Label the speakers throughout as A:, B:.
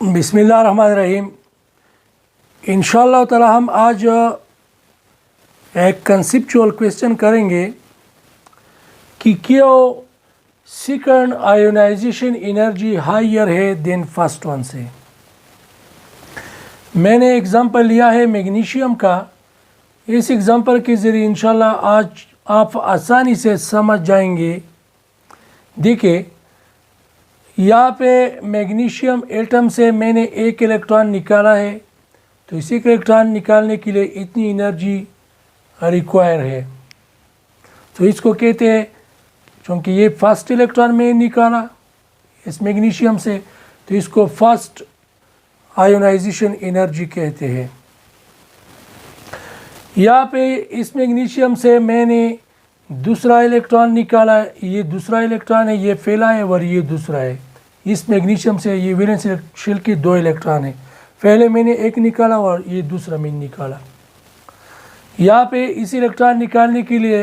A: बिस्मिल्लाहिर्रहमानिर्रहीम। इंशाअल्लाह ताला हम आज एक कंसेप्चुअल क्वेश्चन करेंगे कि क्यों सेकंड आयोनाइजेशन एनर्जी हायर है देन फर्स्ट वन से। मैंने एग्ज़ाम्पल लिया है मैग्नीशियम का। इस एग्ज़ाम्पल के ज़रिए इंशाअल्लाह आज आप आसानी से समझ जाएंगे। देखिए, यहाँ पे मैग्नीशियम एटम से मैंने एक इलेक्ट्रॉन निकाला है, तो इसी इलेक्ट्रॉन निकालने के लिए इतनी एनर्जी रिक्वायर है। तो इसको कहते हैं, क्योंकि ये फर्स्ट इलेक्ट्रॉन में निकाला इस मैग्नीशियम से, तो इसको फर्स्ट आयोनाइजेशन एनर्जी कहते हैं। यहाँ पे इस मैग्नीशियम से मैंने दूसरा इलेक्ट्रॉन निकाला, ये दूसरा इलेक्ट्रॉन है, ये पहला है और ये दूसरा है। इस मैग्नीशियम से ये वैलेंस शेल के दो इलेक्ट्रॉन है, पहले मैंने एक निकाला और ये दूसरा मैंने निकाला। यहाँ पे इस इलेक्ट्रॉन निकालने के लिए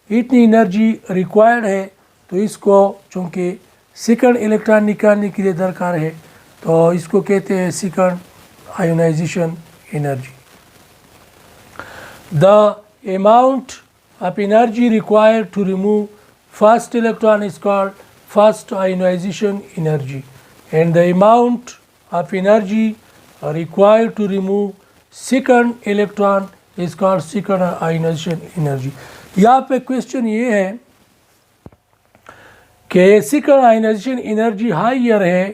A: इतनी एनर्जी रिक्वायर्ड है, तो इसको चूँकि सेकंड इलेक्ट्रॉन निकालने के लिए दरकार है, तो इसको कहते हैं second ionization energy. The amount of energy required to remove first electron is called first ionization energy, and the amount of energy required to remove second electron is called second ionization energy। यहाँ पे question ये है कि second ionization energy higher है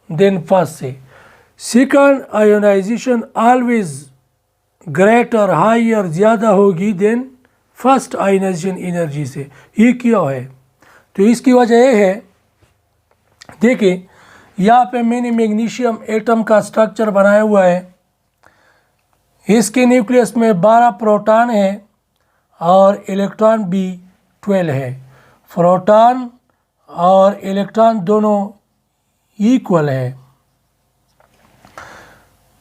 A: than first से। Second ionization always greater higher ज़्यादा होगी then first ionization energy से। ये क्यों है? तो इसकी वजह यह है, देखिए यहाँ पे मैंने मैग्नीशियम एटम का स्ट्रक्चर बनाया हुआ है। इसके न्यूक्लियस में 12 प्रोटॉन है और इलेक्ट्रॉन भी 12 है। प्रोटॉन और इलेक्ट्रॉन दोनों इक्वल है।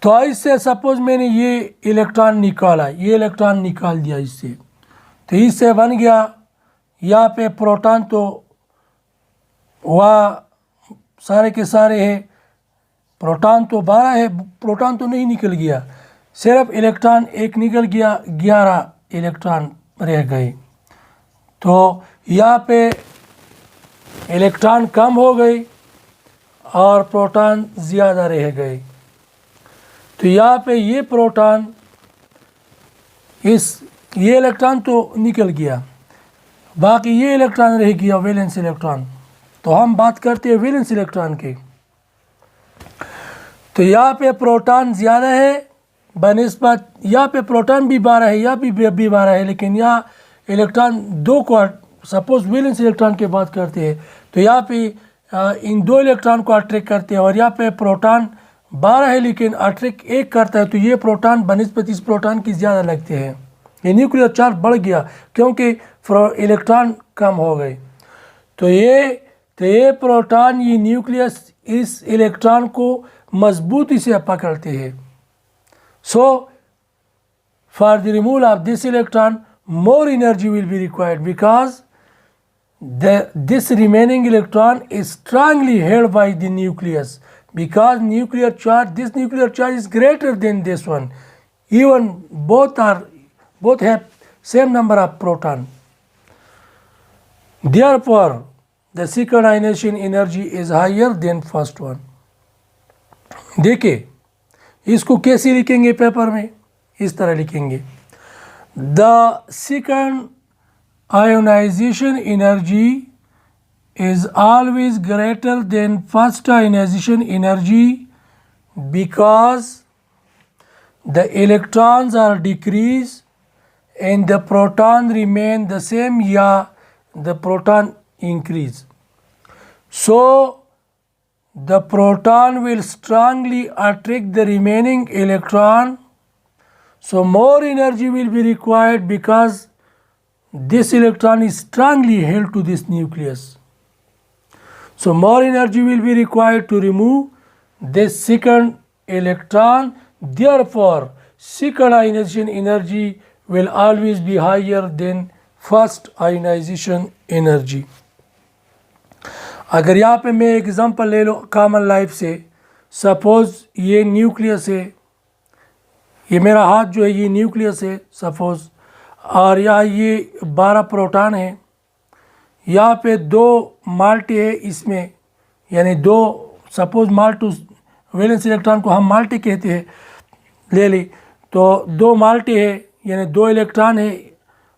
A: तो इससे सपोज मैंने ये इलेक्ट्रॉन निकाला, ये इलेक्ट्रॉन निकाल दिया इससे, तो इससे बन गया यहाँ पे प्रोटॉन तो वह सारे के सारे है, प्रोटॉन तो 12 है, प्रोटॉन तो नहीं निकल गया, सिर्फ इलेक्ट्रॉन एक निकल गया, 11 इलेक्ट्रॉन रह गए। तो यहाँ पे इलेक्ट्रॉन कम हो गए और प्रोटॉन ज़्यादा रह गए। तो यहाँ पे ये प्रोटॉन ये इलेक्ट्रॉन तो निकल गया, बाकी ये इलेक्ट्रॉन रह गया वैलेंस इलेक्ट्रॉन। तो हम बात करते हैं वैलेंस इलेक्ट्रॉन के। तो यहाँ पे प्रोटॉन ज़्यादा है बनिस्बत, यहाँ पे प्रोटॉन भी 12 है, यहाँ भी 12 है, लेकिन यहाँ इलेक्ट्रॉन दो को, सपोज वैलेंस इलेक्ट्रॉन की बात करते हैं, तो यहाँ पे इन दो इलेक्ट्रॉन को अट्रैक्ट करते हैं, और यहाँ पे प्रोटॉन 12 है लेकिन अट्रैक्ट एक करता है, तो ये प्रोटॉन बनिस्बत इस प्रोटॉन की ज़्यादा लगते हैं। ये न्यूक्लियर चार्ज बढ़ गया क्योंकि इलेक्ट्रॉन कम हो गए। तो ये प्रोटॉन, ये न्यूक्लियस इस इलेक्ट्रॉन को मजबूती से पकड़ते हैं। So for the removal of this electron more energy will be required because this remaining electron is strongly held by the nucleus, because this nuclear charge is greater than this one, even both have same number of proton. Therefore the second ionization energy is higher than first one। देखिए इसको कैसे लिखेंगे paper में, इस तरह लिखेंगे, the second ionization energy is always greater than first ionization energy because the electrons are decreased and the proton remain the same, या the proton increase। So the proton will strongly attract the remaining electron, so more energy will be required because this electron is strongly held to this nucleus, so more energy will be required to remove this second electron। Therefore second ionization energy will always be higher than first ionization energy। अगर यहाँ पे मैं example ले लो common life से, suppose ये nucleus है, ये मेरा हाथ जो है ये न्यूक्लियस है सपोज, और यहाँ ये 12 प्रोटॉन है, यहाँ पे 2 माल्टे है इसमें, यानी 2 सपोज माल्टू वैलेंस इलेक्ट्रॉन को हम माल्टे कहते हैं ले ली, तो 2 माल्टे है यानी 2 इलेक्ट्रॉन है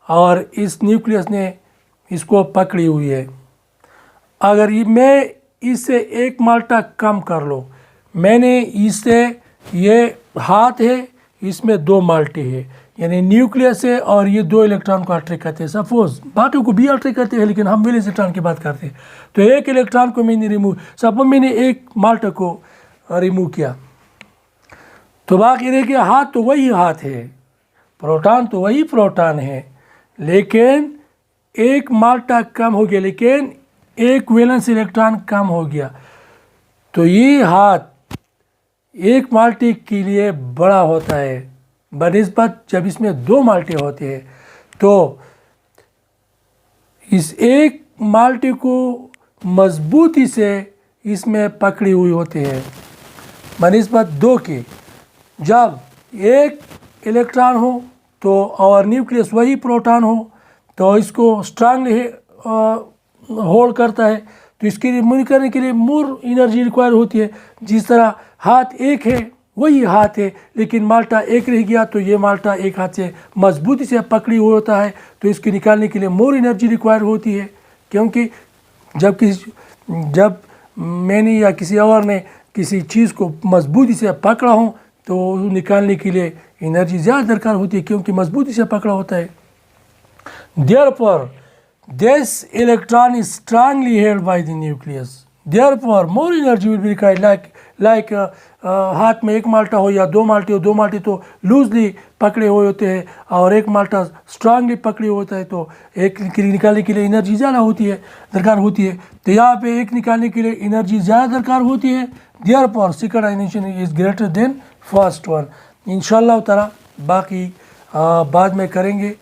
A: और इस न्यूक्लियस ने इसको पकड़ी हुई है। अगर मैं इससे 1 माल्टा कम कर लो, मैंने इससे ये हाथ है इसमें 2 माल्टे है यानी न्यूक्लियस है और ये 2 इलेक्ट्रॉन को अट्रैक्ट करते हैं, सपोज बाकियों को भी अट्रैक्ट करते हैं लेकिन हम वैलेंस इलेक्ट्रॉन की बात करते हैं। तो 1 इलेक्ट्रॉन को मैंने रिमूव, सपोज मैंने 1 माल्टा को रिमूव किया तो बाकी रह गया हाथ, तो वही हाथ है, प्रोटॉन तो वही प्रोटॉन है, लेकिन 1 माल्टा कम हो गया, लेकिन 1 वैलेंस इलेक्ट्रॉन कम हो गया। तो ये हाथ 1 माल्टे के लिए बड़ा होता है बनिस्बत जब इसमें 2 माल्टे होते हैं। तो इस 1 माल्टे को मजबूती से इसमें पकड़ी हुई होती है बनिस्बत 2 के। जब 1 इलेक्ट्रॉन हो तो और न्यूक्लियस वही प्रोटॉन हो तो इसको स्ट्रांगली होल्ड करता है, तो इसके लिए मूव करने के लिए मोर एनर्जी रिक्वायर होती है। जिस तरह हाथ 1 है वही हाथ है, लेकिन माल्टा 1 रह गया तो ये माल्टा 1 हाथ से मजबूती से पकड़ी हुई होता है, तो इसके निकालने के लिए मोर एनर्जी रिक्वायर होती है, क्योंकि जब मैंने या किसी और ने किसी चीज़ को मजबूती से पकड़ा हो तो निकालने के लिए एनर्जी ज़्यादा दरकार होती है, क्योंकि मजबूती से पकड़ा होता है। Therefore, this electron is strongly held by the nucleus. Therefore, more energy will be required. Like हाथ में 1 माल्टा हो या 2 माल्टे हो, 2 माल्टे तो लूजली पकड़े हुए होते हैं और 1 माल्टा स्ट्रांगली पकड़े हुए होता है, तो एक निकालने के लिए एनर्जी ज़्यादा होती है, दरकार होती है। तो यहाँ पे 1 निकालने के लिए एनर्जी ज़्यादा दरकार होती है। Therefore, second ionization is greater than first one. इंशाल्लाह ताला बाकी बाद में करेंगे,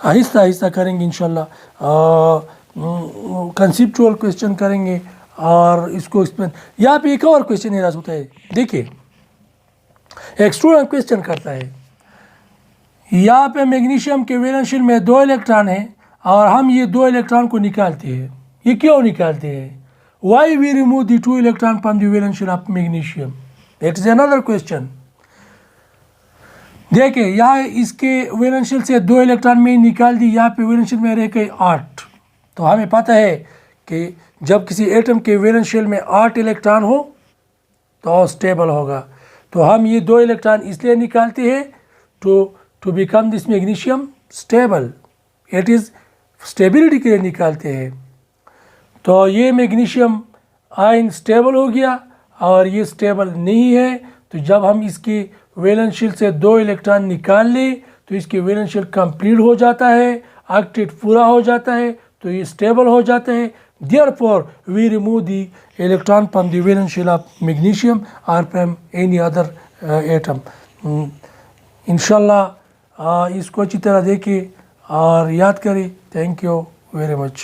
A: आहिस्ता आहिस्ता करेंगे इंशाल्लाह। कंसेप्चुअल क्वेश्चन करेंगे और इसको एक्सप्लेन। यहाँ पे एक और क्वेश्चन इराज होता है, देखिए एक स्टूडेंट क्वेश्चन करता है, यहाँ पे मैग्नीशियम के वैलेंस शेल में 2 इलेक्ट्रॉन हैं और हम ये 2 इलेक्ट्रॉन को निकालते हैं, ये क्यों निकालते हैं? Why we remove the 2 electron from the valence shell of magnesium? It is another question. देखिए यहाँ इसके वैलेंस शेल से 2 इलेक्ट्रॉन में निकाल दी, यहाँ पे वैलेंस शेल में रह गए 8। तो हमें पता है कि जब किसी एटम के वैलेंस शेल में 8 इलेक्ट्रॉन हो तो स्टेबल होगा। तो हम ये 2 इलेक्ट्रॉन इसलिए निकालते हैं to become this magnesium stable, it is stability के लिए निकालते हैं। तो ये मैग्नीशियम आयन स्टेबल हो गया और ये स्टेबल नहीं है, तो जब हम इसकी वैलेंस शेल से 2 इलेक्ट्रॉन निकाल लें तो इसकी वैलेंस शेल कंप्लीट हो जाता है, ऑक्टेट पूरा हो जाता है, तो ये स्टेबल हो जाता है। Therefore, we remove the electron from the valence shell of magnesium or from any other atom. इंशाल्लाह इसको अच्छी तरह देखें और याद करें। Thank you very much.